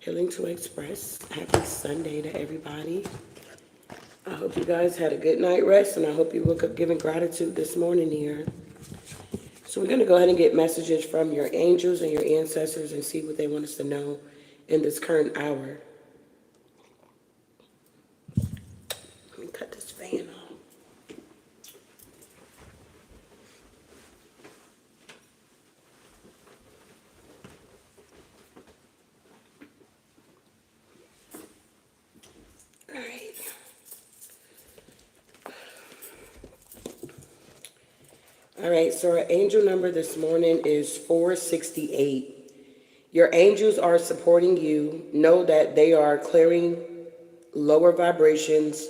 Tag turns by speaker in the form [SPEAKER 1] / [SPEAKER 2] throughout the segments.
[SPEAKER 1] Healing to Express. Happy Sunday to everybody. I hope you guys had a good night rest, and I hope you woke up giving gratitude this morning here. So we're going to go ahead and get messages from your angels and your ancestors and see what they want us to know in this current hour. Let me cut this fan off. All right, so our angel number this morning is 468. Your angels are supporting you. Know that they are clearing lower vibrations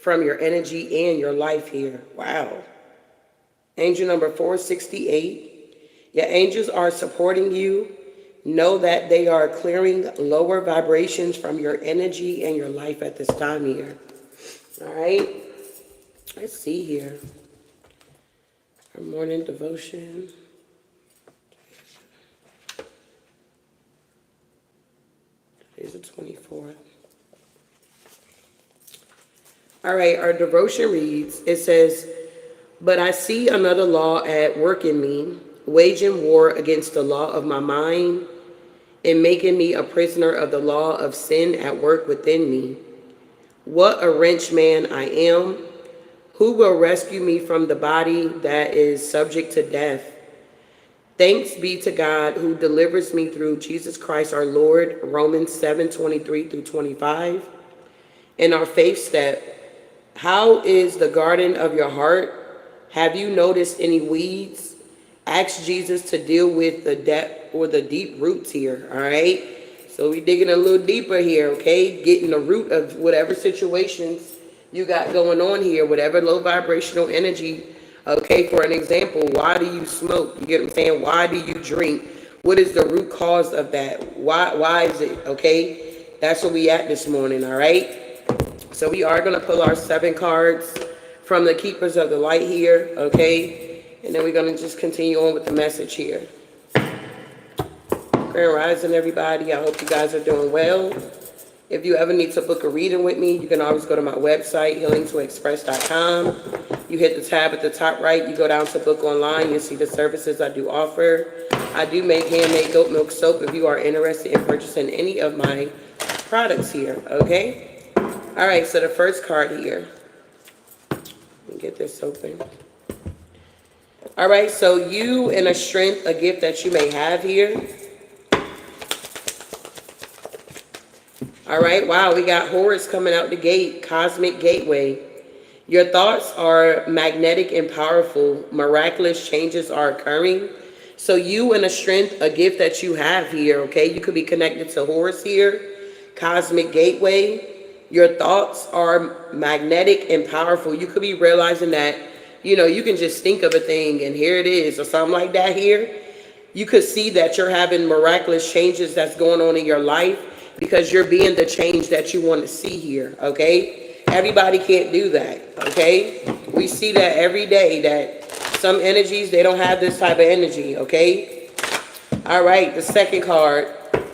[SPEAKER 1] from your energy and your life here. Wow. Angel number 468. Your angels are supporting you. Know that they are clearing lower vibrations from your energy and your life at this time here. All right. Let's see here. Our morning devotion. Today's the 24th. All right, our devotion reads, it says, "But I see another law at work in me, waging war against the law of my mind and making me a prisoner of the law of sin at work within me. What a wretched man I am! Who will rescue me from the body that is subject to death? Thanks be to God who delivers me through Jesus Christ our Lord." Romans 7:23 through 25. In our faith step, how is the garden of your heart? Have you noticed any weeds? Ask Jesus to deal with the depth or the deep roots here, all right? So we're digging a little deeper here, okay? Getting the root of whatever situations you got going on here, whatever low vibrational energy. Okay, for an example, why do you smoke? You get what I'm saying? Why do you drink? What is the root cause of that? Why is it? Okay, that's where we at this morning, all right? So we are going to pull our 7 cards from the Keepers of the Light here, okay? And then we're going to just continue on with the message here. Grand Rising, everybody. I hope you guys are doing well. If you ever need to book a reading with me, you can always go to my website, healingtoexpress.com. You hit the tab at the top right, you go down to book online, you'll see the services I do offer. I do make handmade goat milk soap if you are interested in purchasing any of my products here, okay? All right, so the first card here. Let me get this open. All right, so you and a strength, a gift that you may have here. All right, wow, we got Horus coming out the gate, Cosmic Gateway. Your thoughts are magnetic and powerful. Miraculous changes are occurring. So you and a strength, a gift that you have here, okay? You could be connected to Horus here, Cosmic Gateway. Your thoughts are magnetic and powerful. You could be realizing that, you know, you can just think of a thing and here it is or something like that here. You could see that you're having miraculous changes that's going on in your life, because you're being the change that you want to see here, okay? Everybody can't do that, okay? We see that every day, that some energies, they don't have this type of energy, okay? All right, the second card,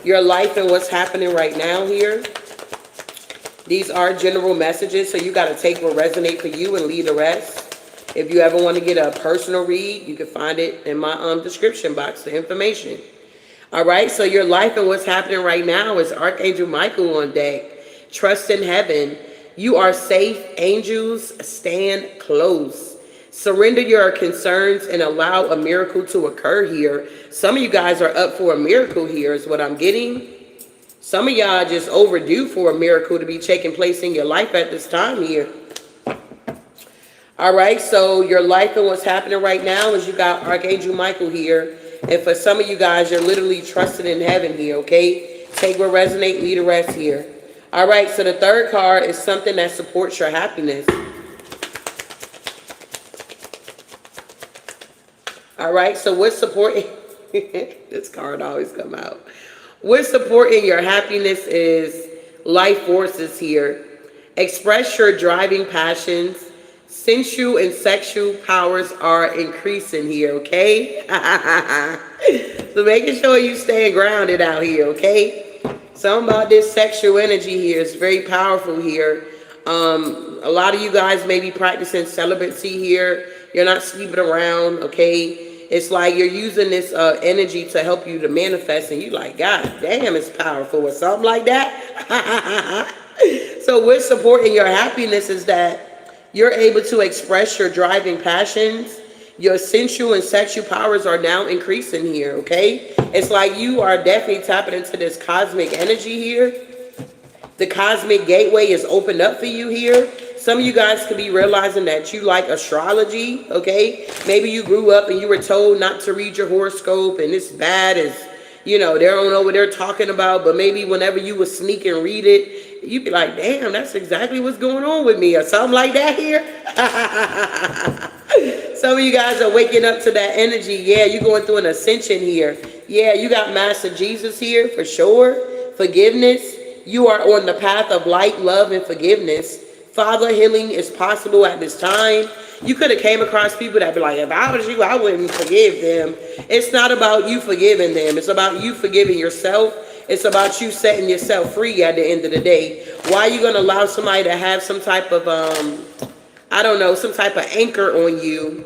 [SPEAKER 1] your life and what's happening right now here. These are general messages, so you got to take what resonates for you and leave the rest. If you ever want to get a personal read, you can find it in my description box, the information. All right, so your life and what's happening right now is Archangel Michael on deck. Trust in heaven. You are safe. Angels, stand close. Surrender your concerns and allow a miracle to occur here. Some of you guys are up for a miracle here is what I'm getting. Some of y'all just overdue for a miracle to be taking place in your life at this time here. All right, so your life and what's happening right now is you got Archangel Michael here. And for some of you guys, you're literally trusting in heaven here, okay? Take what resonates, leave the rest here. All right, so the third card is something that supports your happiness. All right, so what's supporting... this card always come out. What's supporting your happiness is life forces here. Express your driving passions. Sensual and sexual powers are increasing here, okay? So making sure you stay grounded out here, okay? Something about this sexual energy here is very powerful here. A lot of you guys may be practicing celibacy here. You're not sleeping around, okay? It's like you're using this energy to help you to manifest, and you like, God damn, it's powerful, or something like that. So what's supporting your happiness is that you're able to express your driving passions. Your sensual and sexual powers are now increasing here, okay? It's like you are definitely tapping into this cosmic energy here. The cosmic gateway is opened up for you here. Some of you guys could be realizing that you like astrology, okay? Maybe you grew up and you were told not to read your horoscope, and it's bad as, you know, they don't know what they're talking about, but maybe whenever you would sneak and read it, you'd be like, damn, that's exactly what's going on with me, or something like that here. Some of you guys are waking up to that energy. Yeah, you're going through an ascension here. Yeah, you got Master Jesus here for sure. Forgiveness. You are on the path of light, love, and forgiveness. Father, healing is possible at this time. You could have came across people that be like, if I was you, I wouldn't forgive them. It's not about you forgiving them. It's about you forgiving yourself. It's about you setting yourself free at the end of the day. Why are you going to allow somebody to have some type of, I don't know, some type of anchor on you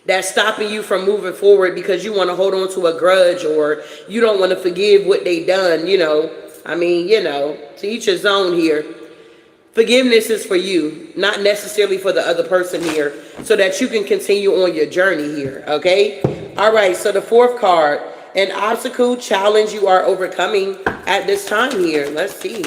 [SPEAKER 1] that's stopping you from moving forward because you want to hold on to a grudge, or you don't want to forgive what they done, you know? I mean, you know, to each his own here. Forgiveness is for you, not necessarily for the other person here, so that you can continue on your journey here, okay? All right, so the fourth card, an obstacle, challenge you are overcoming at this time here. Let's see.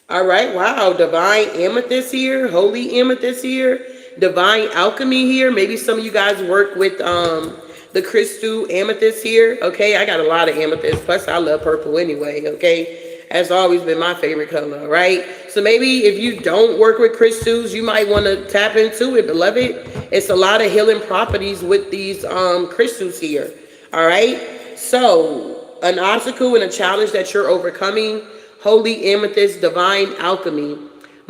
[SPEAKER 1] All right, wow, divine amethyst here, holy amethyst here, divine alchemy here. Maybe some of you guys work with the crystal amethyst here, okay? I got a lot of amethyst, plus I love purple anyway, okay? That's always been my favorite color, right? So maybe if you don't work with crystals, you might want to tap into it, beloved. It's a lot of healing properties with these crystals here, all right? So an obstacle and a challenge that you're overcoming, holy amethyst, divine alchemy.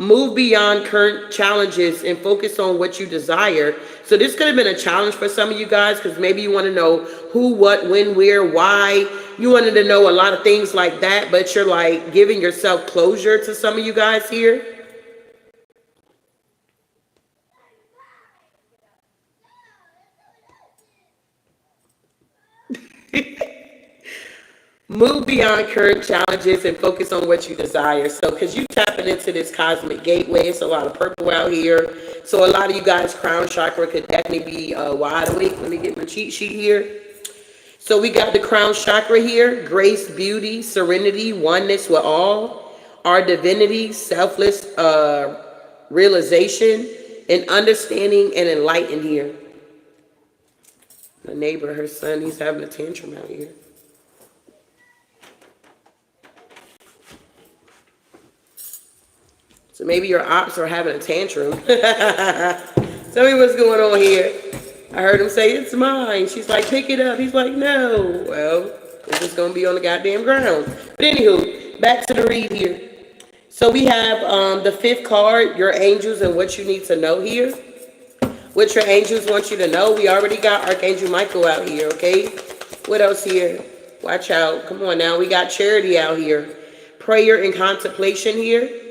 [SPEAKER 1] Move beyond current challenges and focus on what you desire. So this could have been a challenge for some of you guys, because maybe you want to know who, what, when, where, why. You wanted to know a lot of things like that, but you're like giving yourself closure to some of you guys here. Move beyond current challenges and focus on what you desire. So, because you tapping into this cosmic gateway, it's a lot of purple out here. So a lot of you guys, crown chakra could definitely be wide awake. Let me get my cheat sheet here. So we got the crown chakra here, grace, beauty, serenity, oneness with all, our divinity, selfless realization, and understanding and enlightened here. My neighbor, her son, he's having a tantrum out here. So maybe your ops are having a tantrum. Tell me what's going on here. I heard him say, it's mine. She's like, pick it up. He's like, no. Well, it's just going to be on the goddamn ground. But anywho, back to the read here. So we have the fifth card, your angels and what you need to know here. What your angels want you to know. We already got Archangel Michael out here, okay? What else here? Watch out. Come on now. We got charity out here. Prayer and contemplation here.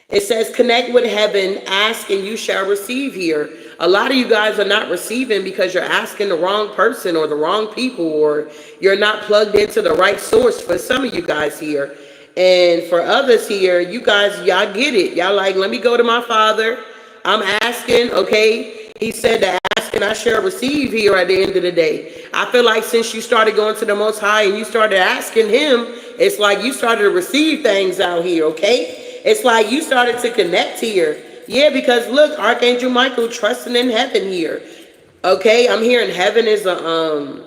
[SPEAKER 1] It says, connect with heaven, ask and you shall receive here. A lot of you guys are not receiving because you're asking the wrong person or the wrong people, or you're not plugged into the right source for some of you guys here. And for others here, you guys, y'all get it. Y'all like, let me go to my Father. I'm asking, okay? He said to ask and I shall receive here at the end of the day. I feel like since you started going to the Most High and you started asking him, it's like you started to receive things out here, okay? It's like you started to connect here. Yeah, because look, Archangel Michael trusting in heaven here. Okay, I'm hearing heaven is a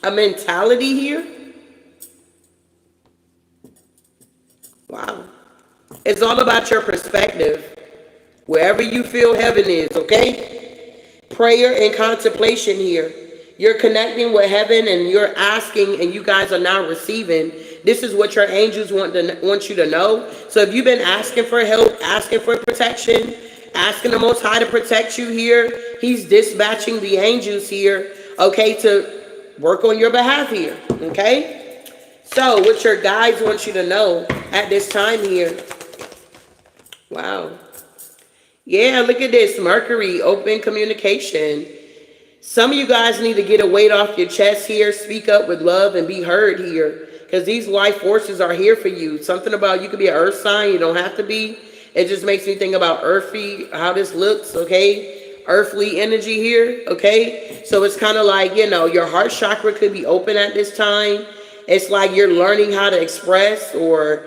[SPEAKER 1] mentality here. Wow. It's all about your perspective. Wherever you feel heaven is, okay? Prayer and contemplation here. You're connecting with heaven and you're asking and you guys are now receiving. This is what your angels want you to know. So if you've been asking for help, asking for protection, asking the Most High to protect you here, he's dispatching the angels here, okay, to work on your behalf here. Okay? So, what your guides want you to know at this time here. Wow. Yeah, look at this. Mercury, open communication. Some of you guys need to get a weight off your chest here. Speak up with love and be heard here. Because these life forces are here for you. Something about you could be an earth sign. You don't have to be. It just makes me think about earthy, how this looks, okay? Earthly energy here, okay? So it's kind of like, you know, your heart chakra could be open at this time. It's like you're learning how to express, or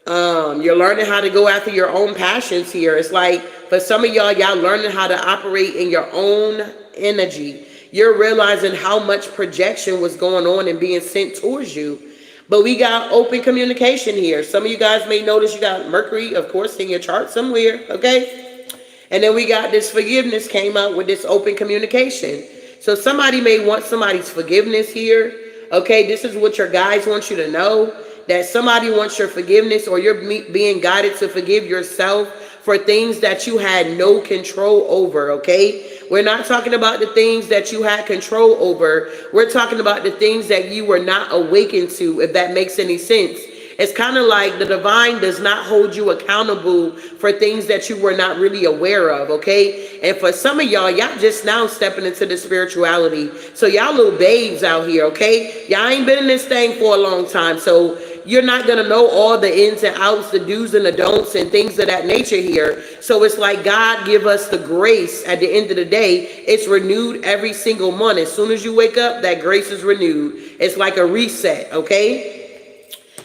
[SPEAKER 1] you're learning how to go after your own passions here. It's like for some of y'all learning how to operate in your own energy. You're realizing how much projection was going on and being sent towards you. But we got open communication here. Some of you guys may notice you got Mercury, of course, in your chart somewhere, okay? And then we got this forgiveness came out with this open communication. So somebody may want somebody's forgiveness here, okay? This is what your guides want you to know, that somebody wants your forgiveness, or you're being guided to forgive yourself for things that you had no control over, okay? We're not talking about the things that you had control over. We're talking about the things that you were not awakened to, if that makes any sense. It's kind of like the divine does not hold you accountable for things that you were not really aware of, okay? And for some of y'all just now stepping into the spirituality. So y'all little babes out here, okay? Y'all ain't been in this thing for a long time. So you're not going to know all the ins and outs, the do's and the don'ts and things of that nature here. So it's like God give us the grace at the end of the day. It's renewed every single month. As soon as you wake up, that grace is renewed. It's like a reset, okay?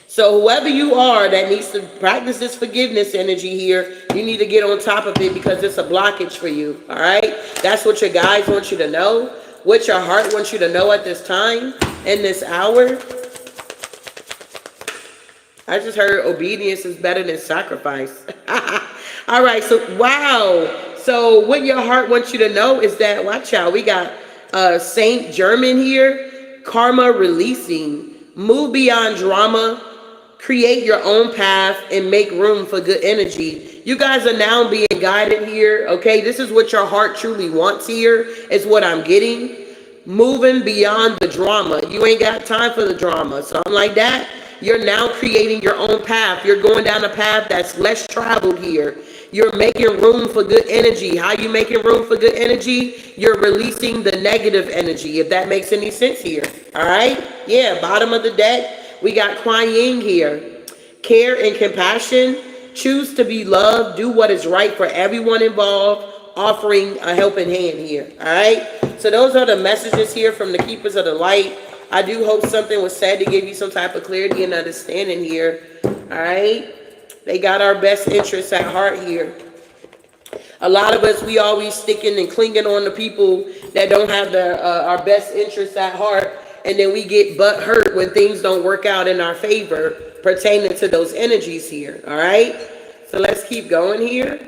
[SPEAKER 1] So whoever you are that needs to practice this forgiveness energy here, you need to get on top of it, because it's a blockage for you, all right? That's what your guides want you to know, what your heart wants you to know at this time, in this hour. I just heard obedience is better than sacrifice. All right, so wow. So what your heart wants you to know is that, watch out, we got Saint German here, karma releasing, move beyond drama, create your own path, and make room for good energy. You guys are now being guided here, okay? This is what your heart truly wants here, is what I'm getting. Moving beyond the drama. You ain't got time for the drama, something like that. You're now creating your own path. You're going down a path that's less traveled here. You're making room for good energy. How you making room for good energy? You're releasing the negative energy, if that makes any sense here. All right? Yeah, bottom of the deck, we got Kuan Yin here. Care and compassion. Choose to be loved. Do what is right for everyone involved. Offering a helping hand here. All right? So those are the messages here from the Keepers of the Light. I do hope something was said to give you some type of clarity and understanding here. All right? They got our best interests at heart here. A lot of us, we always sticking and clinging on to people that don't have our best interests at heart. And then we get butt hurt when things don't work out in our favor pertaining to those energies here. All right? So let's keep going here.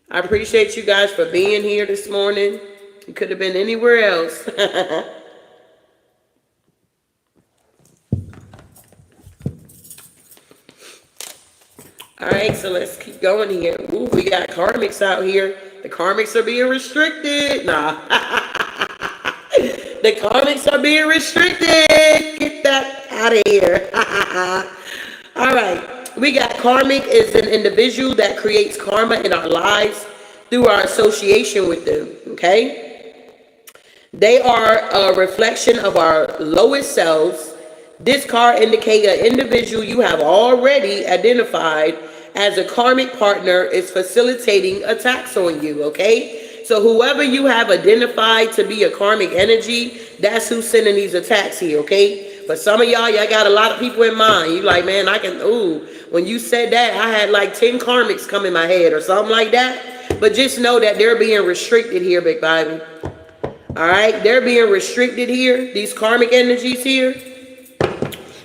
[SPEAKER 1] I appreciate you guys for being here this morning. You could have been anywhere else. All right, so let's keep going here. Ooh, we got Karmics out here. The Karmics are being restricted. Nah. The Karmics are being restricted. Get that out of here. All right. We got Karmic is an individual that creates karma in our lives through our association with them. Okay? They are a reflection of our lowest selves. This card indicates an individual you have already identified as a karmic partner is facilitating attacks on you, okay? So whoever you have identified to be a karmic energy, that's who's sending these attacks here, okay? But some of y'all got a lot of people in mind. You like, man, when you said that, I had like 10 karmics come in my head or something like that. But just know that they're being restricted here, Big Baby. All right, they're being restricted here, these karmic energies here,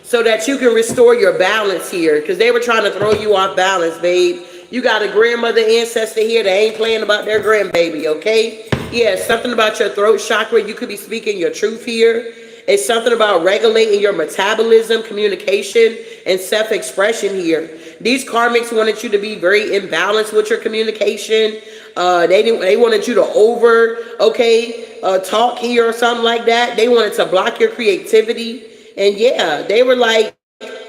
[SPEAKER 1] so that you can restore your balance here, because they were trying to throw you off balance, babe. You got a grandmother ancestor here that ain't playing about their grandbaby, okay? Yeah, something about your throat chakra. You could be speaking your truth here. It's something about regulating your metabolism, communication, and self-expression here. These karmics wanted you to be very imbalanced with your communication. They wanted you to talk here or something like that. They wanted to block your creativity. And yeah, they were like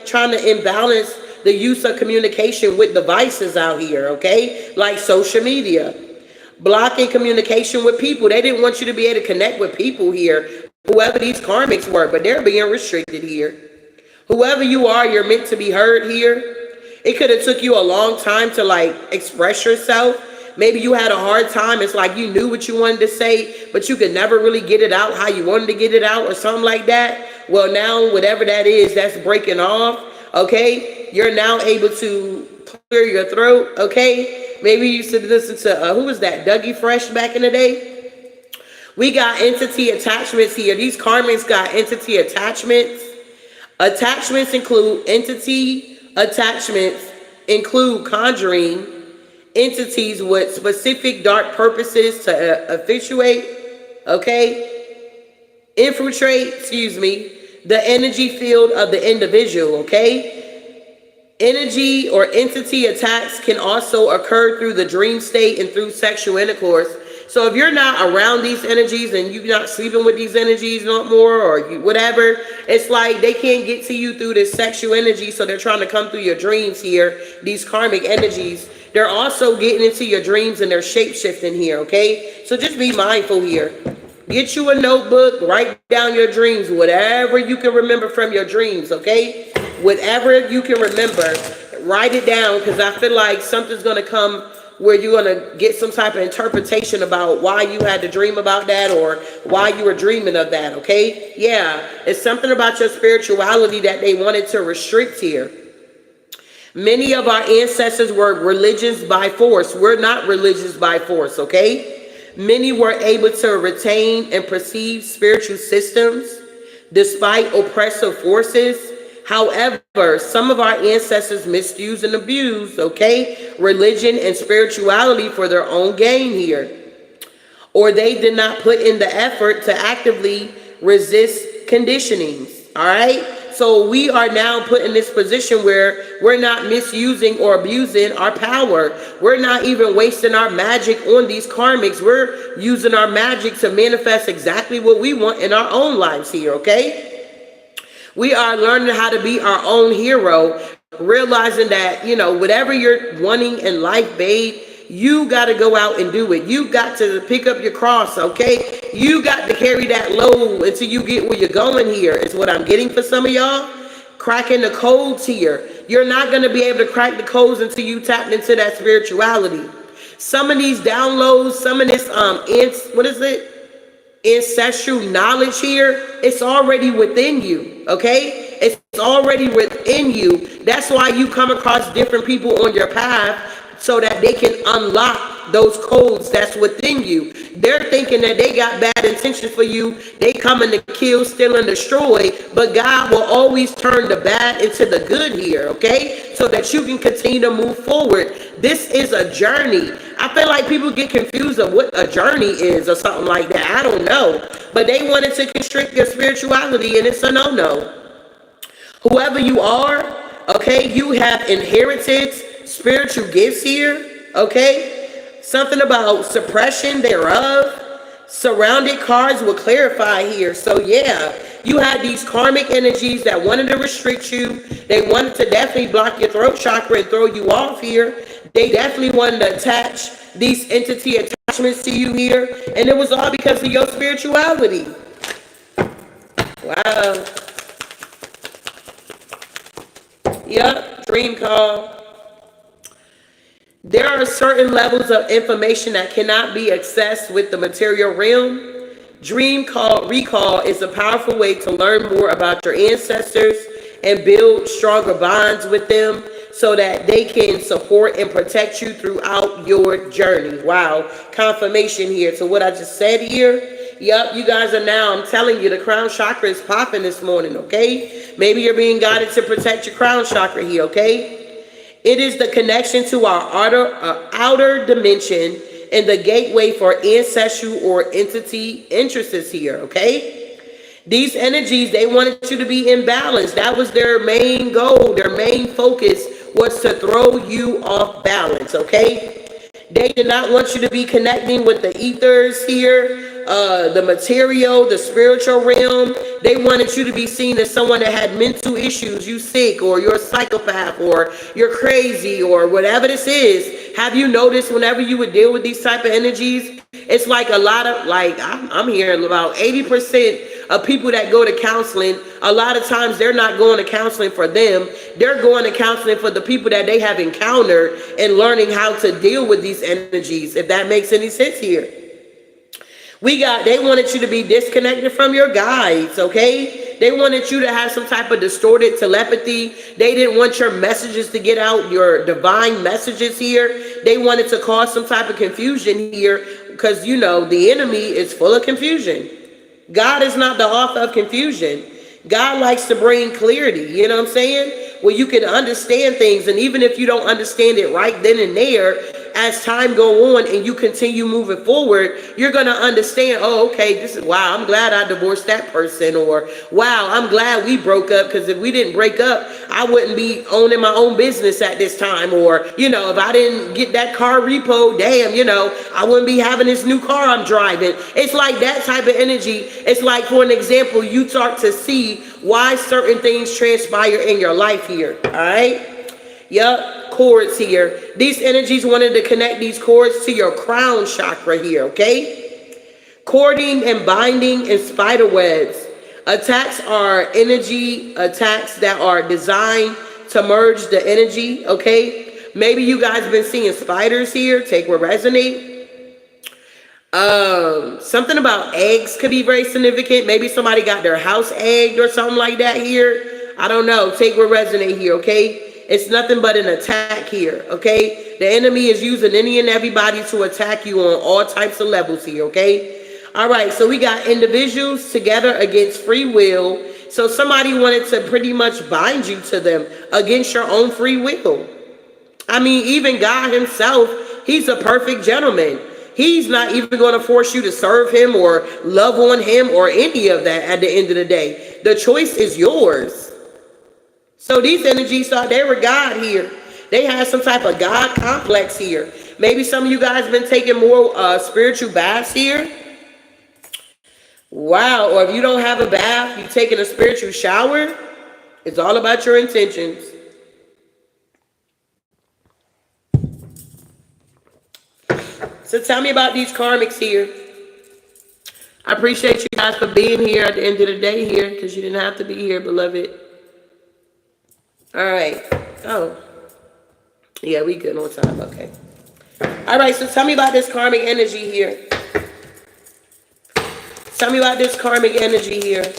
[SPEAKER 1] trying to imbalance the use of communication with devices out here, okay? Like social media. Blocking communication with people. They didn't want you to be able to connect with people here, whoever these karmics were, but they're being restricted here. Whoever you are, you're meant to be heard here. It could have took you a long time to like express yourself. Maybe you had a hard time. It's like you knew what you wanted to say, but you could never really get it out how you wanted to get it out or something like that. Well, now whatever that is, that's breaking off. Okay, you're now able to clear your throat. Okay, maybe you should listen to who was that, Dougie Fresh back in the day. We got entity attachments here. These karmics got entity attachments. Attachments include entity attachments include conjuring entities with specific dark purposes to effectuate, okay, infiltrate, the energy field of the individual, okay? Energy or entity attacks can also occur through the dream state and through sexual intercourse. So if you're not around these energies and you're not sleeping with these energies no more or whatever, it's like they can't get to you through this sexual energy, so they're trying to come through your dreams here, these karmic energies. They're also getting into your dreams and they're shape-shifting here, okay? So just be mindful here. Get you a notebook, write down your dreams, whatever you can remember from your dreams, okay? Whatever you can remember, write it down, because I feel like something's going to come where you're going to get some type of interpretation about why you had to dream about that or why you were dreaming of that, okay? Yeah, it's something about your spirituality that they wanted to restrict here. Many of our ancestors were religious by force. We're not religious by force, okay? Many were able to retain and perceive spiritual systems despite oppressive forces. However, some of our ancestors misused and abused, okay, religion and spirituality for their own gain here. Or they did not put in the effort to actively resist conditionings, all right? So we are now put in this position where we're not misusing or abusing our power. We're not even wasting our magic on these karmics. We're using our magic to manifest exactly what we want in our own lives here, okay? We are learning how to be our own hero, realizing that, you know, whatever you're wanting in life, babe, you got to go out and do it. You got to pick up your cross, okay? You got to carry that load until you get where you're going here, is what I'm getting for some of y'all. Cracking the codes here. You're not going to be able to crack the codes until you tap into that spirituality. Some of these downloads, some of this, ancestral knowledge here, it's already within you, okay? It's already within you. That's why you come across different people on your path, so that they can unlock those codes that's within you. They're thinking that they got bad intentions for you. They coming to kill, steal, and destroy, but God will always turn the bad into the good here, okay? So that you can continue to move forward. This is a journey. I feel like people get confused of what a journey is or something like that. I don't know. But they wanted to constrict your spirituality, and it's a no-no. Whoever you are, okay, you have inherited spiritual gifts here, okay? Something about suppression thereof. Surrounded cards will clarify here. So yeah, you had these karmic energies that wanted to restrict you. They wanted to definitely block your throat chakra and throw you off here. They definitely wanted to attach these entity attachments to you here. And it was all because of your spirituality. Wow. Yep, dream call. There are certain levels of information that cannot be accessed with the material realm. Dream recall is a powerful way to learn more about your ancestors and build stronger bonds with them so that they can support and protect you throughout your journey. Wow, confirmation here to what I just said here. Yep, you guys are now, I'm telling you, the crown chakra is popping this morning, okay? Maybe you're being guided to protect your crown chakra here, okay? It is the connection to our outer dimension and the gateway for ancestral or entity interests here, okay? These energies, they wanted you to be in balance. That was their main goal. Their main focus was to throw you off balance, okay? They did not want you to be connecting with the ethers here, the material, the spiritual realm. They wanted you to be seen as someone that had mental issues, you sick, or you're a psychopath, or you're crazy, or whatever this is. Have you noticed whenever you would deal with these type of energies, it's like a lot of, like, I'm hearing about 80% of people that go to counseling, a lot of times they're not going to counseling for them. They're going to counseling for the people that they have encountered and learning how to deal with these energies, if that makes any sense here. They wanted you to be disconnected from your guides, okay? They wanted you to have some type of distorted telepathy. They didn't want your messages to get out, your divine messages here. They wanted to cause some type of confusion here because, you know, the enemy is full of confusion. God is not the author of confusion. God likes to bring clarity, you know what I'm saying? Where you can understand things, and even if you don't understand it right then and there, as time go on and you continue moving forward, you're going to understand, oh, okay, this is, wow, I'm glad I divorced that person, or wow, I'm glad we broke up, because if we didn't break up, I wouldn't be owning my own business at this time, or, you know, if I didn't get that car repo, damn, you know, I wouldn't be having this new car I'm driving. It's like that type of energy. It's like, for an example, you start to see why certain things transpire in your life here, all right? Yep, cords here. These energies wanted to connect these cords to your crown chakra here, okay? Cording and binding and spider webs. Attacks are energy attacks that are designed to merge the energy, okay? Maybe you guys been seeing spiders here. Take what resonate. Something about eggs could be very significant. Maybe somebody got their house egged or something like that here. I don't know. Take what resonate here, okay? It's nothing but an attack here, okay? The enemy is using any and everybody to attack you on all types of levels here, okay? All right, so we got individuals together against free will. So somebody wanted to pretty much bind you to them against your own free will. I mean, even God himself, he's a perfect gentleman. He's not even going to force you to serve him or love on him or any of that at the end of the day. The choice is yours. So these energies thought they were God here. They had some type of God complex here. Maybe some of you guys been taking more spiritual baths here. Wow. Or if you don't have a bath, you're taking a spiritual shower. It's all about your intentions. So tell me about these karmics here. I appreciate you guys for being here at the end of the day here, because you didn't have to be here, beloved. All right. Oh. Yeah, we good on time. Okay. All right, so tell me about this karmic energy here. Tell me about this karmic energy here.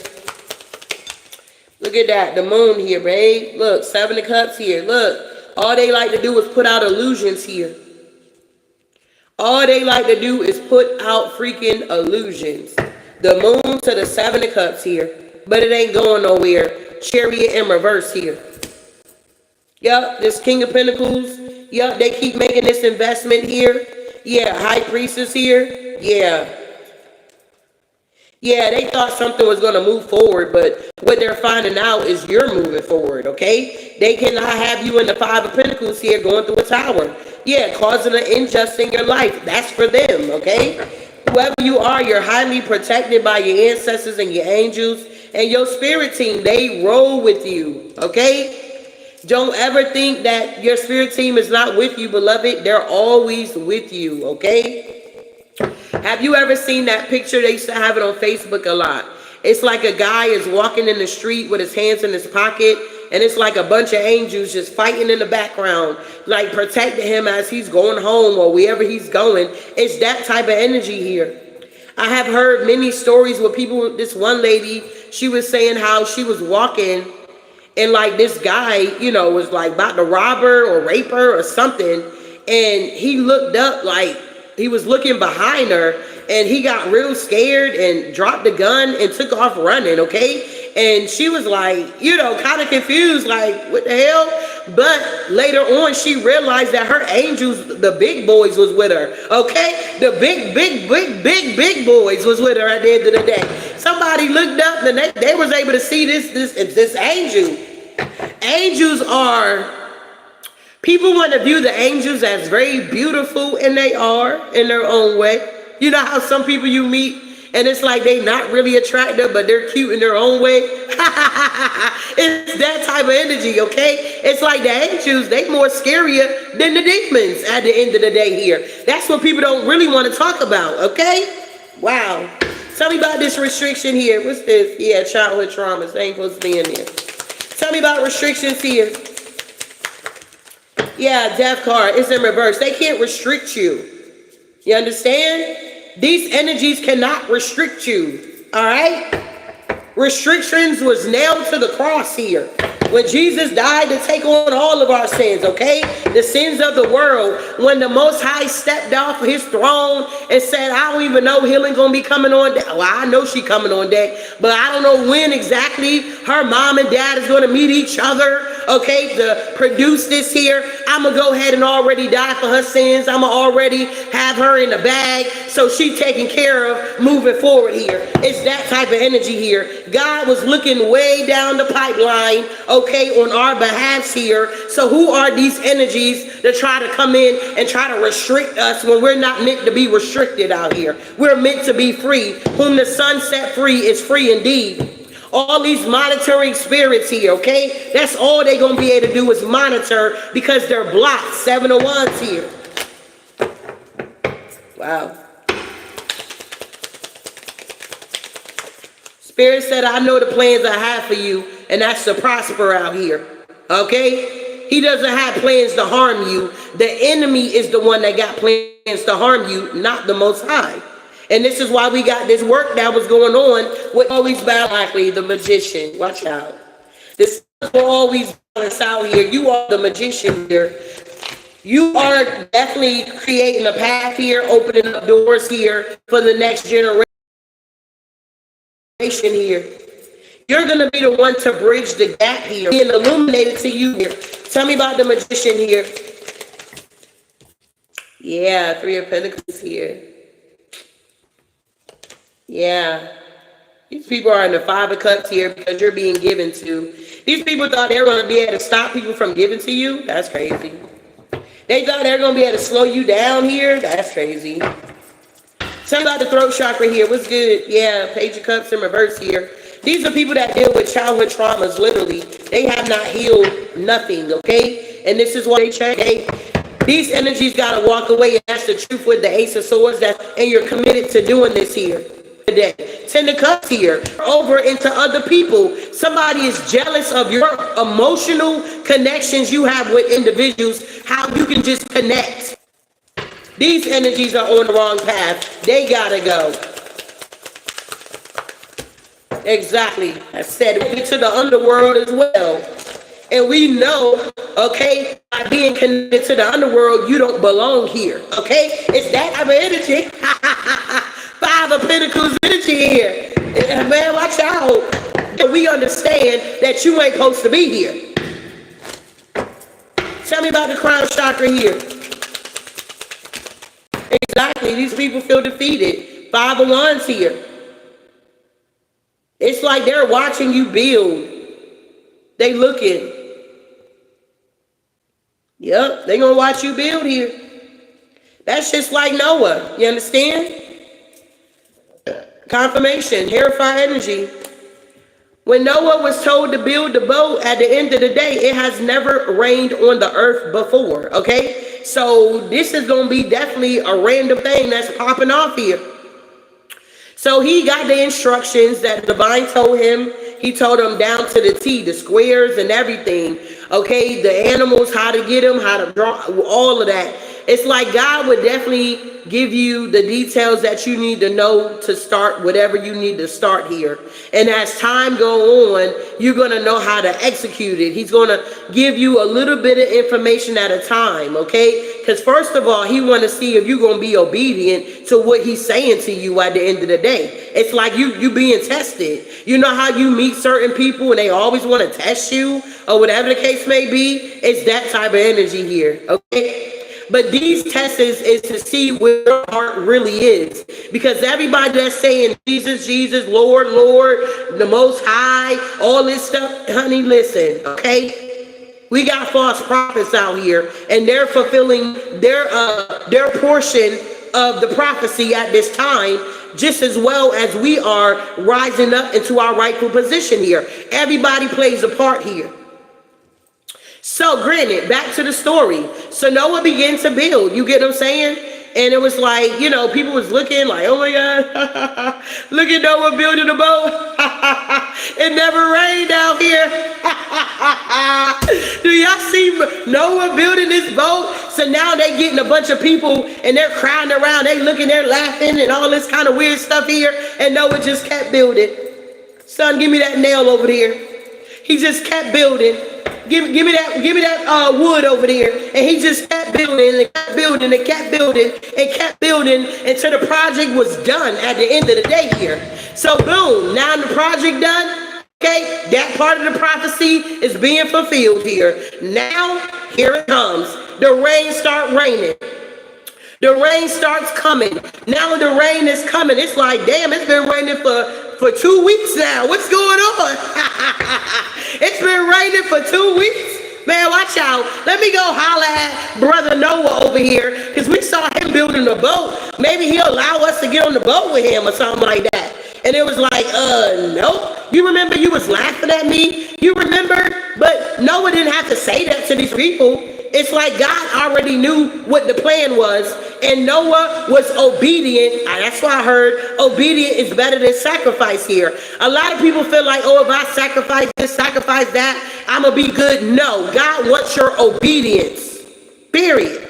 [SPEAKER 1] Look at that. The moon here, babe. Look, 7 of Cups here. Look. All they like to do is put out illusions here. All they like to do is put out freaking illusions. The moon to the 7 of Cups here. But it ain't going nowhere. Chariot in reverse here. Yup, this King of Pentacles. Yup, they keep making this investment here. Yeah, High Priestess here. Yeah. Yeah, they thought something was going to move forward, but what they're finding out is you're moving forward, okay? They cannot have you in the 5 of Pentacles here going through a tower. Yeah, causing an injustice in your life. That's for them, okay? Whoever you are, you're highly protected by your ancestors and your angels and your spirit team. They roll with you, okay? Don't ever think that your spirit team is not with you, beloved. They're always with you, okay? Have you ever seen that picture? They used to have it on Facebook a lot. It's like a guy is walking in the street with his hands in his pocket, and it's like a bunch of angels just fighting in the background, like protecting him as he's going home or wherever he's going. It's that type of energy here. I have heard many stories where people, this one lady, she was saying how she was walking and like this guy, you know, was like about to rob her or rape her or something. And he looked up, like he was looking behind her, and he got real scared and dropped the gun and took off running, okay? And she was like, you know, kind of confused, like, what the hell? But later on, she realized that her angels, the big boys, was with her, okay? The big boys was with her at the end of the day. Somebody looked up and they was able to see this angel. Angels are... People want to view the angels as very beautiful, and they are in their own way. You know how some people you meet, and it's like they not really attractive, but they're cute in their own way. It's that type of energy, okay? It's like the angels, they more scarier than the demons at the end of the day here. That's what people don't really want to talk about, okay? Wow. Tell me about this restriction here. What's this? Yeah, childhood traumas. They ain't supposed to be in there. Tell me about restrictions here. Yeah, death card. It's in reverse. They can't restrict you. You understand? These energies cannot restrict you. All right? Restrictions was nailed to the cross here. When Jesus died to take on all of our sins, okay? The sins of the world. When the Most High stepped off his throne and said, I don't even know healing gonna be coming on deck. Well, I know she coming on deck, but I don't know when exactly her mom and dad is gonna meet each other, okay, to produce this here. I'm gonna go ahead and already die for her sins. I'm gonna already have her in the bag, so she taken care of moving forward here. It's that type of energy here. God was looking way down the pipeline, okay, on our behalf here. So who are these energies that try to come in and try to restrict us when we're not meant to be restricted out here? We're meant to be free. Whom the sun set free is free indeed. All these monitoring spirits here, okay? That's all they're going to be able to do is monitor because they're blocked. 701s here. Wow. Spirit said, I know the plans I have for you, and that's to prosper out here, okay? He doesn't have plans to harm you. The enemy is the one that got plans to harm you, not the Most High. And this is why we got this work that was going on with always likely the magician. Watch out. This will always balance out here. You are the magician here. You are definitely creating a path here, opening up doors here for the next generation here. You're going to be the one to bridge the gap here, being illuminated to you here. Tell me about the magician here. Yeah, 3 of Pentacles here. Yeah. These people are in the 5 of Cups here because you're being given to. These people thought they were going to be able to stop people from giving to you. That's crazy. They thought they were going to be able to slow you down here. That's crazy. Tell me about the throat chakra here. What's good? Yeah, Page of Cups in reverse here. These are people that deal with childhood traumas, literally. They have not healed nothing, okay? And this is why they check. These energies got to walk away, and that's the truth with the Ace of Swords. And you're committed to doing this here today. 10 of Cups here. Over into other people. Somebody is jealous of your emotional connections you have with individuals, how you can just connect. These energies are on the wrong path. They got to go. Exactly. I said to the underworld as well. And we know, okay, by being connected to the underworld, you don't belong here. Okay? It's that type of energy. 5 of Pentacles energy here. And man, watch out. We understand that you ain't supposed to be here. Tell me about the crown chakra here. Exactly. These people feel defeated. 5 of Wands here. It's like they're watching you build. They looking. Yep, they gonna watch you build here. That's just like Noah. You understand? Confirmation, Herify energy. When Noah was told to build the boat, at the end of the day, it has never rained on the earth before, okay? So this is gonna be definitely a random thing that's popping off here. So he got the instructions that the divine told him. He told him down to the T, the squares and everything. Okay, the animals, how to get them, how to draw, all of that. It's like God would definitely give you the details that you need to know to start whatever you need to start here. And as time go on, you're going to know how to execute it. He's going to give you a little bit of information at a time, okay? Because first of all, he want to see if you're going to be obedient to what he's saying to you at the end of the day. It's like you being tested. You know how you meet certain people and they always want to test you or whatever the case may be? It's that type of energy here, okay? But these tests is to see where your heart really is. Because everybody that's saying Jesus, Jesus, Lord, Lord, the Most High, all this stuff, honey, listen, okay? We got false prophets out here, and they're fulfilling their portion of the prophecy at this time. just as well as we are rising up into our rightful position here. Everybody plays a part here. So granted, back to the story. So Noah began to build. You get what I'm saying? And it was like, you know, people was looking like, oh my God, look at Noah building a boat. It never rained out here. Do y'all see Noah building this boat? So now they getting a bunch of people and they're crowding around. They looking, they're laughing and all this kind of weird stuff here. And Noah just kept building. Son, give me that nail over there. He just kept building. Give me that wood over there. And he just kept building and kept building and kept building and kept building until the project was done at the end of the day here. So boom, now the project done. Okay, that part of the prophecy is being fulfilled here. Now, here it comes. The rain starts raining. The rain starts coming. Now the rain is coming. It's like, damn, it's been raining for 2 weeks now. What's going on? It's been raining for 2 weeks. Man, watch out. Let me go holler at brother Noah over here, because we saw him building a boat. Maybe he'll allow us to get on the boat with him or something like that. And it was like, nope. You remember you was laughing at me? You remember? But Noah didn't have to say that to these people. It's like God already knew what the plan was, and Noah was obedient. That's why I heard obedient is better than sacrifice here. A lot of people feel like, oh, if I sacrifice this, sacrifice that, I'm going to be good. No, God wants your obedience, period.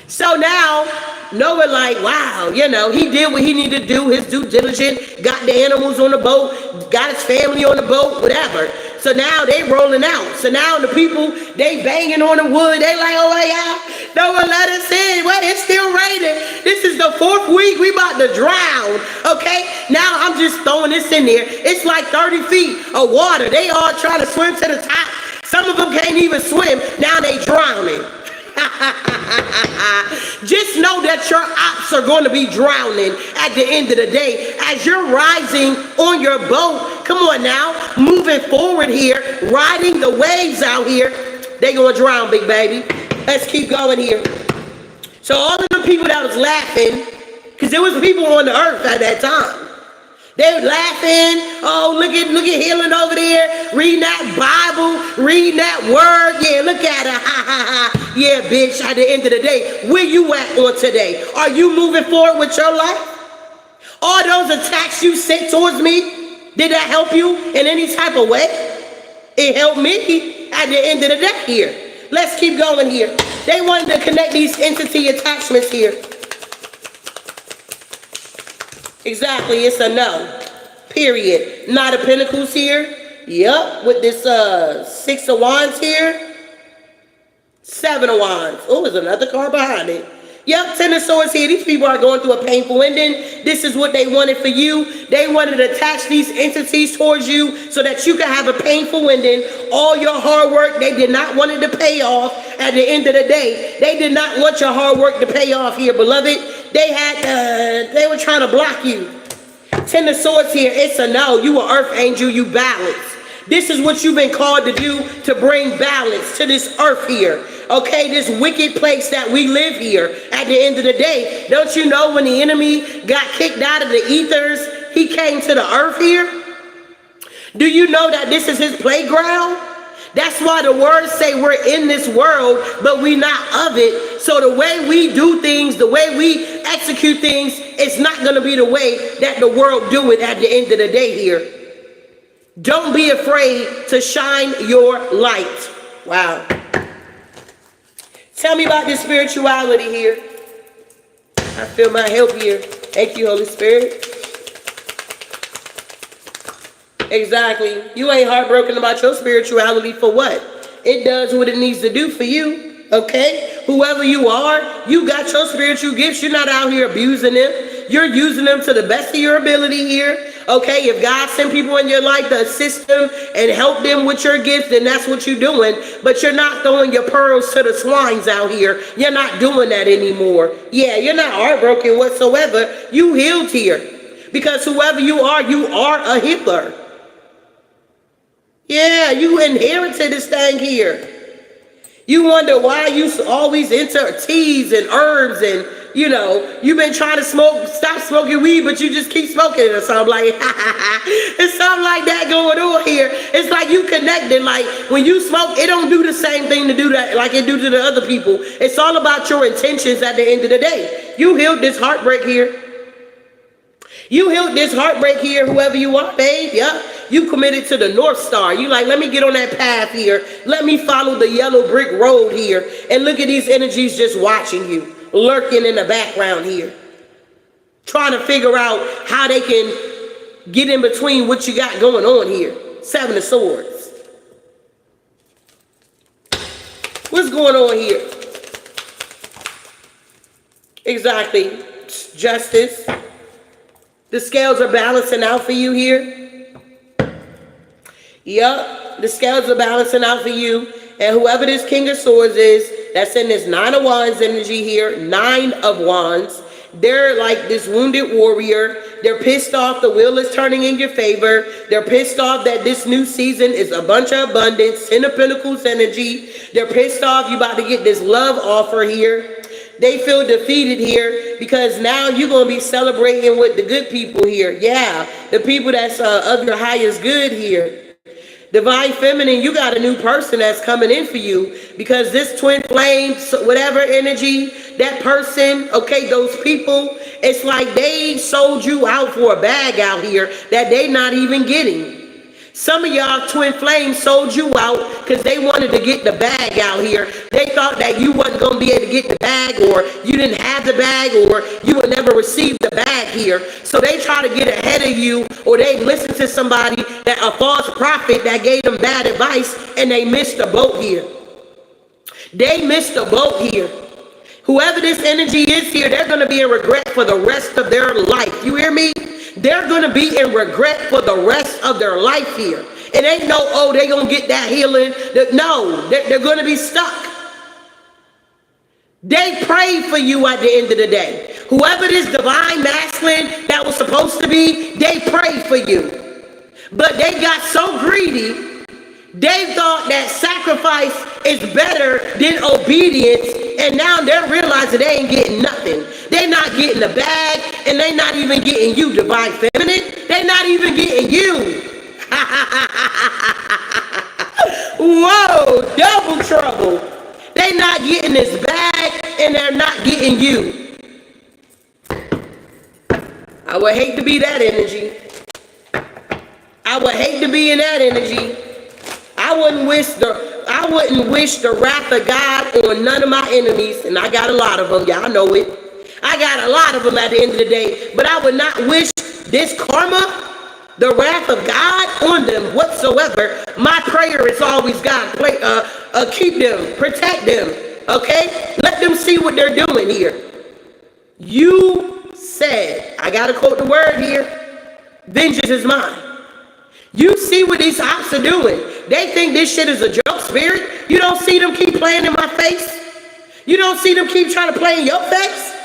[SPEAKER 1] So now Noah like, wow, you know, he did what he needed to do, his due diligence, got the animals on the boat, got his family on the boat, whatever. So now they rolling out. So now the people, they banging on the wood. They like, oh my God, Noah let us in. Well, it's still raining. This is the 4th week. We about to drown. Okay, now I'm just throwing this in there. It's like 30 feet of water. They all trying to swim to the top. Some of them can't even swim. Now they drowning. Just know that your ops are going to be drowning at the end of the day as you're rising on your boat. Come on now, moving forward here, riding the waves out here. They going to drown, big baby. Let's keep going here. So all of the people that was laughing, because there was people on the earth at that time. They were laughing. Oh, look at healing over there. Reading that Bible, reading that word. Yeah, look at her. Ha, ha, ha. Yeah, bitch, at the end of the day, where you at on today? Are you moving forward with your life? All those attacks you sent towards me, did that help you in any type of way? It helped me at the end of the day here. Let's keep going here. They wanted to connect these entity attachments here. Exactly, it's a no. Period. Knight of Pentacles here. Yep, with this 6 of Wands here. 7 of Wands. Oh, there's another card behind it. Yep, 10 of Swords here. These people are going through a painful ending. This is what they wanted for you. They wanted to attach these entities towards you so that you can have a painful ending. All your hard work, they did not want it to pay off at the end of the day. They did not want your hard work to pay off here, beloved. They were trying to block you. 10 of Swords here. It's a no. You an earth angel. You balance. This is what you've been called to do, to bring balance to this earth here. Okay, this wicked place that we live here at the end of the day. Don't you know when the enemy got kicked out of the ethers, he came to the earth here? Do you know that this is his playground? That's why the words say we're in this world, but we're not of it. So the way we do things, the way we execute things, it's not going to be the way that the world do it at the end of the day here. Don't be afraid to shine your light. Wow. Tell me about this spirituality here. I feel my help here. Thank you, Holy Spirit. Exactly. You ain't heartbroken about your spirituality for what? It does what it needs to do for you. Okay? Whoever you are, you got your spiritual gifts. You're not out here abusing them. You're using them to the best of your ability here. Okay, if God sent people in your life to assist them and help them with your gifts, then that's what you're doing. But you're not throwing your pearls to the swines out here. You're not doing that anymore. Yeah, you're not heartbroken whatsoever. You healed here. Because whoever you are a healer. Yeah, you inherited this thing here. You wonder why you always into teas and herbs and You know, you've been trying to stop smoking weed, but you just keep smoking it or something like, it's something like that going on here. It's like you connected. Like when you smoke, it don't do the same thing to do that like it do to the other people. It's all about your intentions at the end of the day. You healed this heartbreak here. You healed this heartbreak here, whoever you are, babe. Yeah. You committed to the North Star. You like, let me get on that path here. Let me follow the yellow brick road here. And look at these energies just watching you, lurking in the background here. Trying to figure out how they can get in between what you got going on here. Seven of Swords. What's going on here? Exactly. Justice. The scales are balancing out for you here. Yup, the scales are balancing out for you. And whoever this King of Swords is, that's in this Nine of Wands energy here, Nine of Wands. They're like this wounded warrior. They're pissed off the wheel is turning in your favor. They're pissed off that this new season is a bunch of abundance, Ten of Pentacles energy. They're pissed off you about to get this love offer here. They feel defeated here because now you're going to be celebrating with the good people here. Yeah, the people that's of your highest good here. Divine Feminine, you got a new person that's coming in for you because this twin flame, whatever energy, that person, okay, those people, it's like they sold you out for a bag out here that they not even getting. Some of y'all twin flames sold you out because they wanted to get the bag out here. They thought that you wasn't going to be able to get the bag, or you didn't have the bag, or you would never receive the bag here. So they try to get ahead of you, or they listen to somebody, that a false prophet that gave them bad advice, and they missed the boat here. They missed the boat here. Whoever this energy is here, they're going to be in regret for the rest of their life. You hear me? They're going to be in regret for the rest of their life here. It ain't no, oh, they're going to get that healing. No, they're going to be stuck. They prayed for you at the end of the day. Whoever this divine masculine that was supposed to be, they prayed for you. But they got so greedy, they thought that sacrifice is better than obedience, and now they're realizing they ain't getting nothing. They're not getting the bag, and they're not even getting you, Divine Feminine. They're not even getting you. Whoa, double trouble. They're not getting this bag, and they're not getting you. I would hate to be that energy. I would hate to be in that energy. I wouldn't wish the wrath of God on none of my enemies, and I got a lot of them. Y'all know it. I got a lot of them at the end of the day, but I would not wish this karma, the wrath of God, on them whatsoever. My prayer is always, God, keep them, protect them, okay? Let them see what they're doing here. You said, I gotta quote the word here, vengeance is mine. You see what these ops are doing. They think this shit is a joke, spirit. You don't see them keep playing in my face. You don't see them keep trying to play in your face.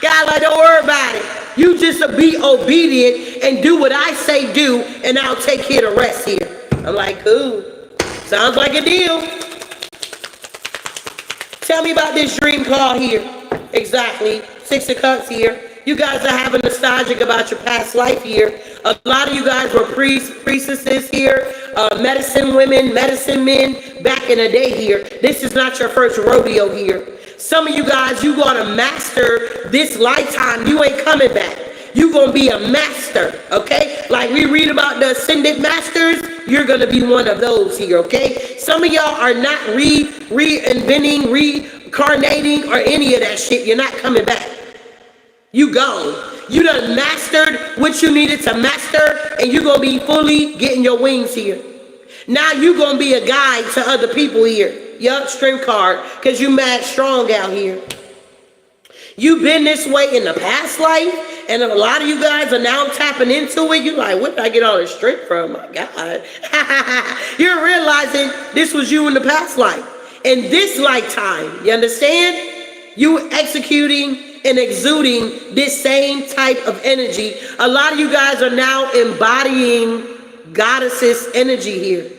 [SPEAKER 1] God, like, don't worry about it. You just be obedient and do what I say do, and I'll take care of the rest here. I'm like, cool. Sounds like a deal. Tell me about this dream call here. Exactly. Six of Cups here. You guys are having nostalgic about your past life here. A lot of you guys were priestesses here, medicine women, medicine men back in the day here. This is not your first rodeo here. Some of you guys, you gonna master this lifetime. You ain't coming back. You gonna be a master, okay? Like we read about the ascended masters, you're gonna be one of those here, okay? Some of y'all are not reinventing, reincarnating, or any of that shit. You're not coming back. You gone. You done mastered what you needed to master, and you're going to be fully getting your wings here. Now you're going to be a guide to other people here. Yup, strength card, because you mad strong out here. You've been this way in the past life, and a lot of you guys are now tapping into it. You're like, where did I get all this strength from? My God. You're realizing this was you in the past life. In this lifetime, you understand? You executing and exuding this same type of energy. A lot of you guys are now embodying goddesses energy here.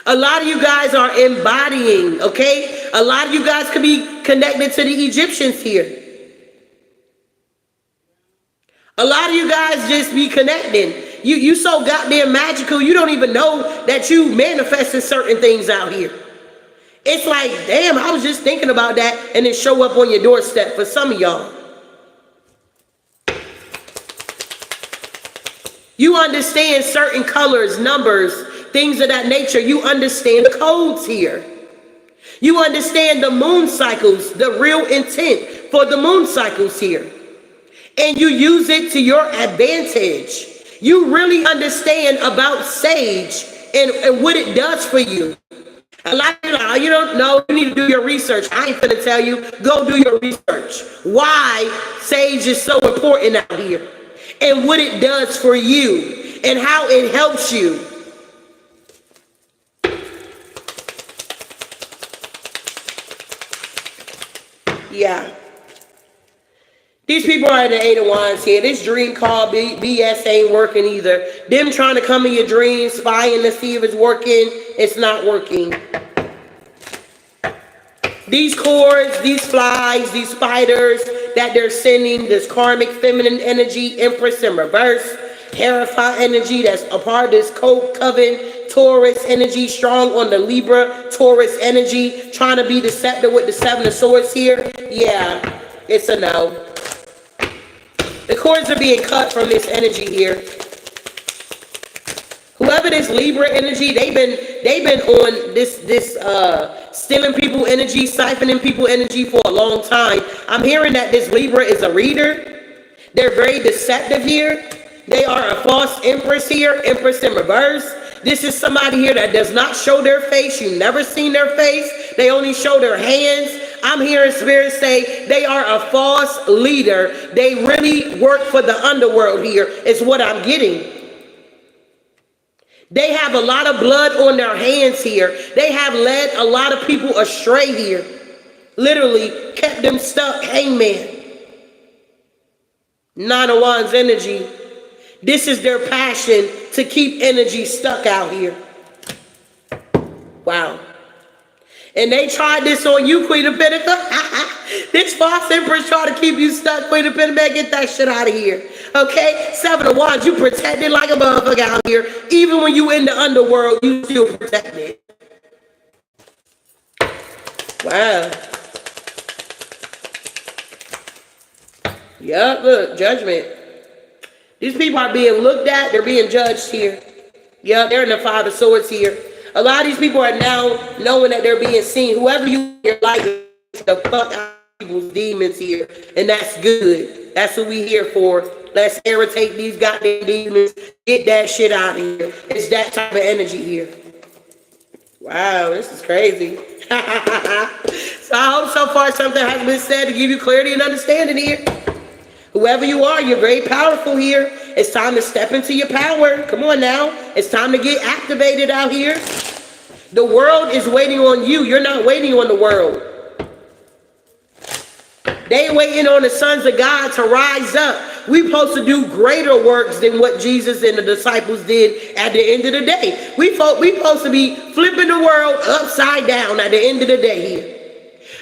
[SPEAKER 1] A lot of you guys are embodying, okay? A lot of you guys could be connected to the Egyptians here. A lot of you guys just be connecting. You so goddamn magical, you don't even know that you manifested certain things out here. It's like, damn, I was just thinking about that, and it show up on your doorstep for some of y'all. You understand certain colors, numbers, things of that nature. You understand the codes here. You understand the moon cycles, the real intent for the moon cycles here. And you use it to your advantage. You really understand about sage and what it does for you. A lot of you like, you don't know, you need to do your research. I ain't gonna tell you, go do your research. Why sage is so important out here and what it does for you and how it helps you. Yeah. These people are in the Eight of Wands here. This dream call BS ain't working either. Them trying to come in your dreams, spying to see if it's working. It's not working. These cords, these flies, these spiders that they're sending, this karmic feminine energy, Empress in reverse, Hierophant energy that's a part of this coven, Taurus energy, strong on the Libra, Taurus energy, trying to be deceptive with the Seven of Swords here. Yeah, it's a no. The cords are being cut from this energy here. Whoever this Libra energy, they've been on this stealing people energy, siphoning people energy for a long time. I'm hearing that this Libra is a reader. They're very deceptive here. They are a false empress here, empress in reverse. This is somebody here that does not show their face. You've never seen their face. They only show their hands. I'm hearing spirits say they are a false leader. They really work for the underworld here, is what I'm getting. They have a lot of blood on their hands here. They have led a lot of people astray here. Literally kept them stuck, hangman. Nine of Wands energy. This is their passion to keep energy stuck out here. Wow. And they tried this on you, Queen of Pentacles. This false empress tried to keep you stuck, Queen of Pentacles. Get that shit out of here. Okay? Seven of Wands, you protected like a motherfucker out here. Even when you in the underworld, you still protected. Wow. Yup, look, judgment. These people are being looked at. They're being judged here. Yup, they're in the Five of Swords here. A lot of these people are now knowing that they're being seen. Whoever you in your life, the fuck out of people's demons here. And that's good. That's what we here for. Let's irritate these goddamn demons. Get that shit out of here. It's that type of energy here. Wow, this is crazy. So I hope so far something has been said to give you clarity and understanding here. Whoever you are, you're very powerful here. It's time to step into your power. Come on now. It's time to get activated out here. The world is waiting on you. You're not waiting on the world. They waiting on the sons of God to rise up. We're supposed to do greater works than what Jesus and the disciples did at the end of the day. We supposed to be flipping the world upside down at the end of the day here.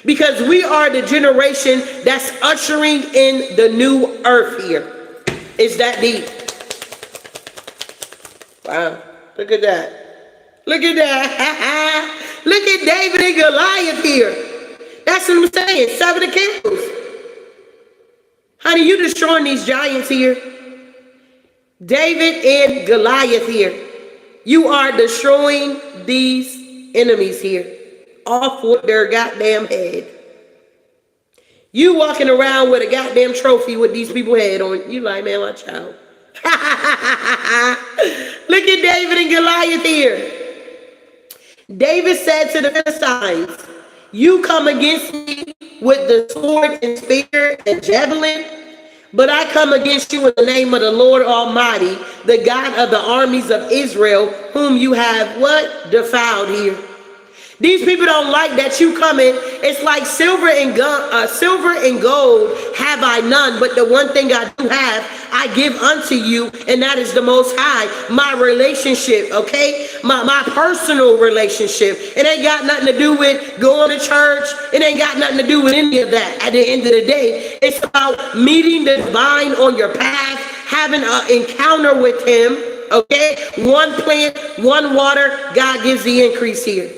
[SPEAKER 1] Because we are the generation that's ushering in the new earth here. It's that deep. Wow. Look at that. Look at that. Look at David and Goliath here. That's what I'm saying. Seven of Candles. Honey, you destroying these giants here. David and Goliath here. You are destroying these enemies here. Off with their goddamn head. You walking around with a goddamn trophy with these people head on. You like, man, watch out. Look at David and Goliath here. David said to the Philistines, you come against me with the sword and spear and javelin, but I come against you in the name of the Lord Almighty, the God of the armies of Israel, whom you have what? Defiled here. These people don't like that you come in. It's like silver and gold have I none, but the one thing I do have, I give unto you, and that is the Most High. My relationship, okay? My personal relationship. It ain't got nothing to do with going to church. It ain't got nothing to do with any of that. At the end of the day, it's about meeting the divine on your path, having an encounter with Him, okay? One plant, one water. God gives the increase here.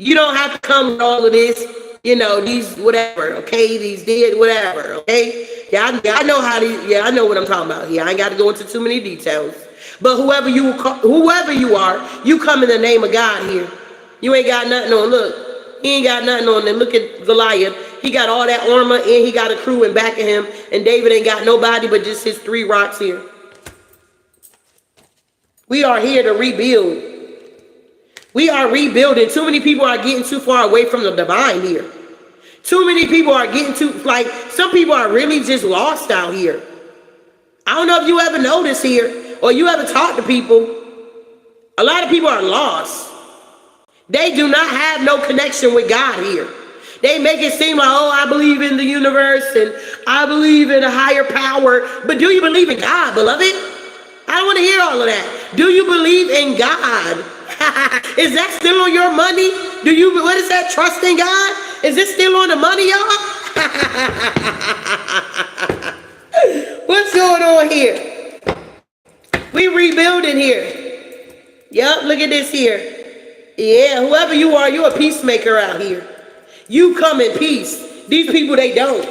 [SPEAKER 1] You don't have to come with all of this, these whatever, okay? These did whatever, okay? Yeah, I know how to, I know what I'm talking about here. I ain't got to go into too many details. But whoever you are, you come in the name of God here. You ain't got nothing on, look. He ain't got nothing on there. Look at Goliath. He got all that armor and he got a crew in back of him. And David ain't got nobody but just his 3 rocks here. We are here to rebuild. We are rebuilding. Too many people are getting too far away from the divine here. Too many people are getting some people are really just lost out here. I don't know if you ever noticed here or you ever talk to people. A lot of people are lost. They do not have no connection with God here. They make it seem like, oh, I believe in the universe and I believe in a higher power. But do you believe in God, beloved? I don't want to hear all of that. Do you believe in God? Is that still on your money? What is that, trust in God? Is it still on the money, y'all? What's going on here? We rebuilding here. Yep, look at this here. Yeah, whoever you are, you're a peacemaker out here. You come in peace. These people, they don't.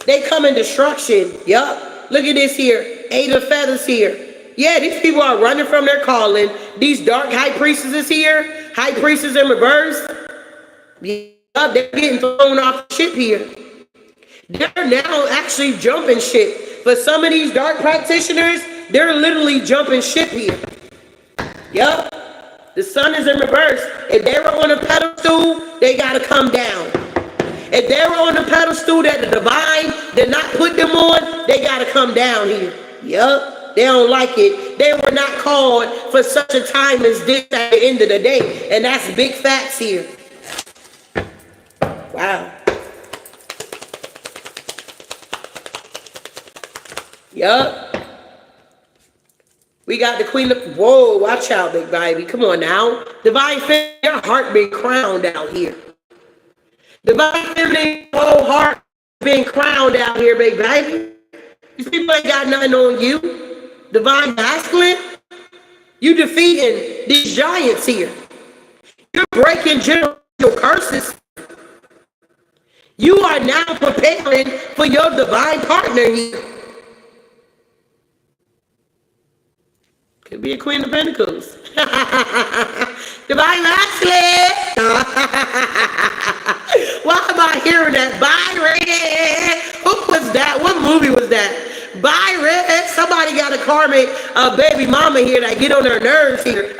[SPEAKER 1] They come in destruction. Yep, look at this here. 8 of feathers here. Yeah, these people are running from their calling. These dark high priestesses here, high priestess in reverse, yeah, they're getting thrown off the ship here. They're now actually jumping ship. For some of these dark practitioners, they're literally jumping ship here. Yup, the sun is in reverse. If they were on a pedestal, they got to come down. If they were on a pedestal that the divine did not put them on, they got to come down here. Yup. They don't like it. They were not called for such a time as this at the end of the day. And that's big facts here. Wow. Yup. We got the queen of, whoa, watch out, big baby. Come on now. Divine feminine, your heart being crowned out here. Divine feminine, whole heart being crowned out here, big baby. These people ain't got nothing on you. Divine masculine, you defeating these giants here. You're breaking generational curses. You are now preparing for your divine partner here. Could be a queen of pentacles. Divine masculine. Why am I hearing that? Byron. Who was that? What movie was that? Byron, somebody got a karmic baby mama here that get on their nerves here.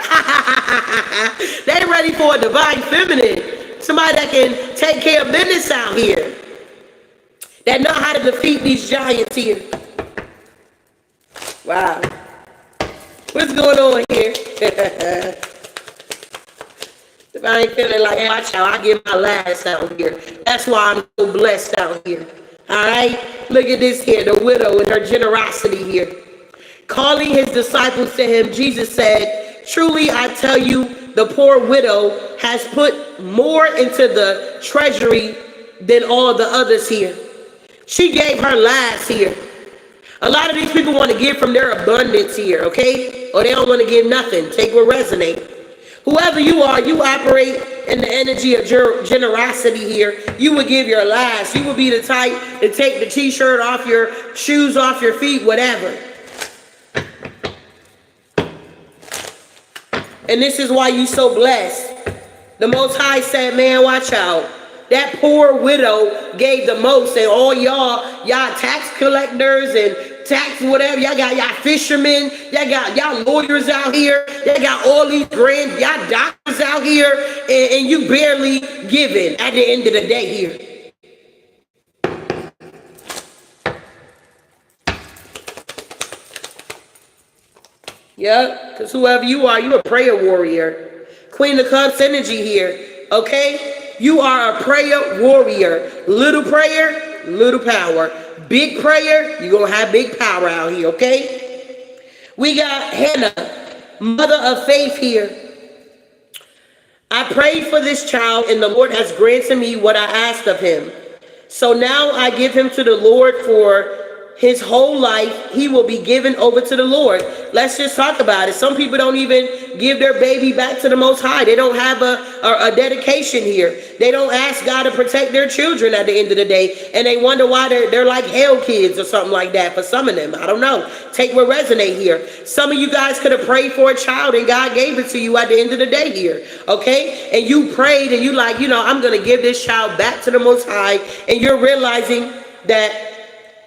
[SPEAKER 1] They ready for a divine feminine. Somebody that can take care of business out here. That know how to defeat these giants here. Wow. What's going on here? Divine feminine, like, watch out, I give my last out here. That's why I'm so blessed out here. All right, look at this here, the widow and her generosity here. Calling his disciples to him, Jesus said, truly I tell you, the poor widow has put more into the treasury than all the others here. She gave her last here. A lot of these people want to give from their abundance here, okay? Or they don't want to give nothing. Take what resonates. Whoever you are, you operate in the energy of generosity here. You would give your last. You would be the type to take the t-shirt off your shoes, off your feet, whatever. And this is why you so blessed. The Most High said, man, watch out. That poor widow gave the most, and all y'all tax collectors and tax whatever, y'all got y'all fishermen, y'all got y'all lawyers out here, y'all got all these grand, y'all doctors out here, and you barely giving at the end of the day here. Yep, because whoever you are, you a prayer warrior. Queen of Cups energy here, okay? You are a prayer warrior. Little prayer, little power. Big prayer, you're going to have big power out here, okay? We got Hannah, mother of faith here. I prayed for this child, and the Lord has granted me what I asked of him. So now I give him to the Lord for his whole life. He will be given over to the Lord. Let's just talk about it. Some people don't even give their baby back to the Most High. They don't have a dedication here. They don't ask God to protect their children at the end of the day. And they wonder why they're like hell kids or something like that for some of them. I don't know. Take what resonate here. Some of you guys could have prayed for a child and God gave it to you at the end of the day here. Okay? And you prayed and you like, I'm going to give this child back to the Most High. And you're realizing that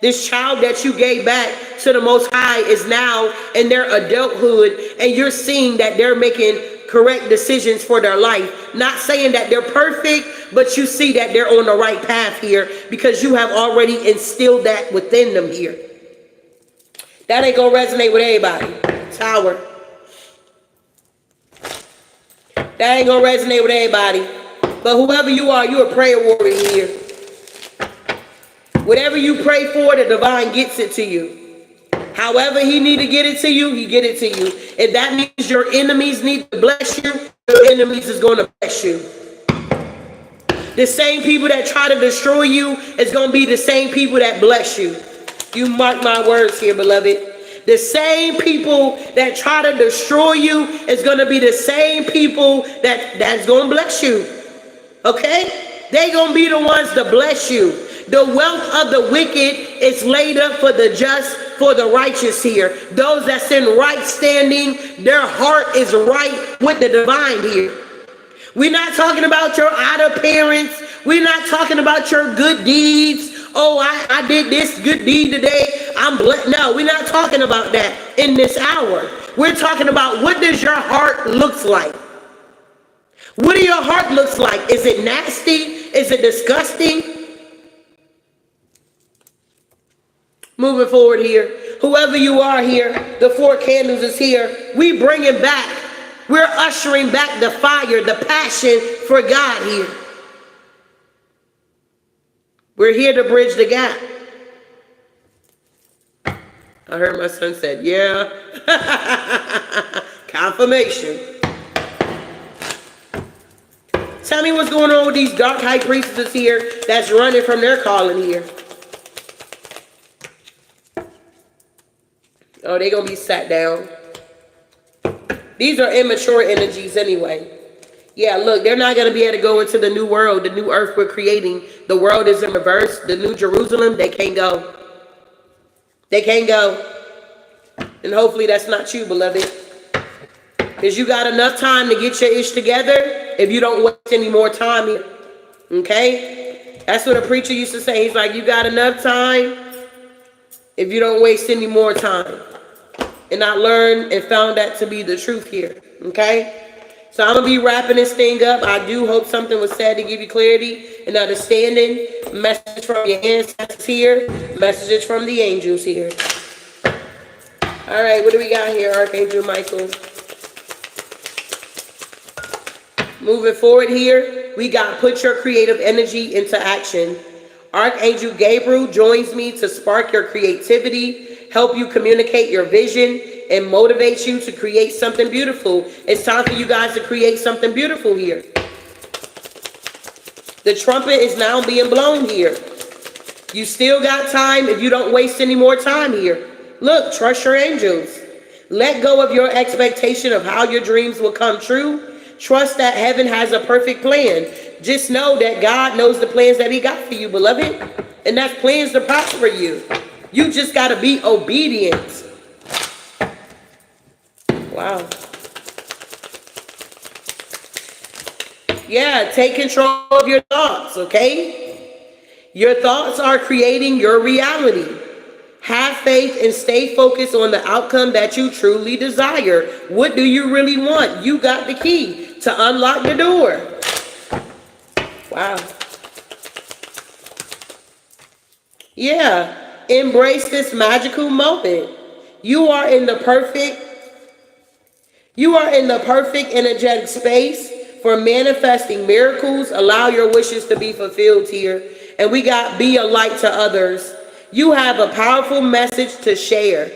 [SPEAKER 1] this child that you gave back to the Most High is now in their adulthood, and you're seeing that they're making correct decisions for their life. Not saying that they're perfect, but you see that they're on the right path here because you have already instilled that within them here. That ain't gonna resonate with everybody. Tower. That ain't gonna resonate with everybody. But whoever you are, you're a prayer warrior here. Whatever you pray for, the divine gets it to you. However he need to get it to you, he get it to you. If that means your enemies need to bless you, your enemies is going to bless you. The same people that try to destroy you is going to be the same people that bless you. You mark my words here, beloved. The same people that try to destroy you is going to be the same people that's going to bless you. Okay? They going to be the ones to bless you. The wealth of the wicked is laid up for the just, for the righteous here. Those that's in right standing, their heart is right with the divine here. We're not talking about your outer appearance. We're not talking about your good deeds. Oh, I did this good deed today. I'm blessed. No, we're not talking about that in this hour. We're talking about what does your heart looks like? What do your heart looks like? Is it nasty? Is it disgusting? Moving forward here, whoever you are here, the 4 candles is here. We bring it back. We're ushering back the fire, the passion for God here. We're here to bridge the gap. I heard my son said, yeah. Confirmation. Tell me what's going on with these dark high priestesses here that's running from their calling here. Oh, they're going to be sat down. These are immature energies anyway. Yeah, look, they're not going to be able to go into the new world, the new earth we're creating. The world is in reverse. The new Jerusalem, they can't go. They can't go. And hopefully that's not you, beloved. Because you got enough time to get your ish together if you don't waste any more time here. Okay? That's what a preacher used to say. He's like, you got enough time if you don't waste any more time. And I learned and found that to be the truth here. Okay? So I'm going to be wrapping this thing up. I do hope something was said to give you clarity and understanding. Message from your ancestors here. Messages from the angels here. All right, what do we got here, Archangel Michael? Moving forward here, we got put your creative energy into action. Archangel Gabriel joins me to spark your creativity, help you communicate your vision, and motivate you to create something beautiful. It's time for you guys to create something beautiful here. The trumpet is now being blown here. You still got time if you don't waste any more time here. Look, trust your angels. Let go of your expectation of how your dreams will come true. Trust that heaven has a perfect plan. Just know that God knows the plans that he got for you, beloved. And that's plans to prosper you. You just got to be obedient. Wow. Yeah, take control of your thoughts, okay? Your thoughts are creating your reality. Have faith and stay focused on the outcome that you truly desire. What do you really want? You got the key to unlock the door. Wow. Yeah, embrace this magical moment. You are in the perfect You are in the perfect energetic space for manifesting miracles. Allow your wishes to be fulfilled here. And we got be a light to others. You have a powerful message to share.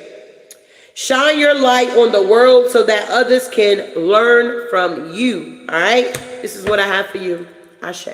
[SPEAKER 1] Shine your light on the world so that others can learn from you. All right? This is what I have for you. Ashe.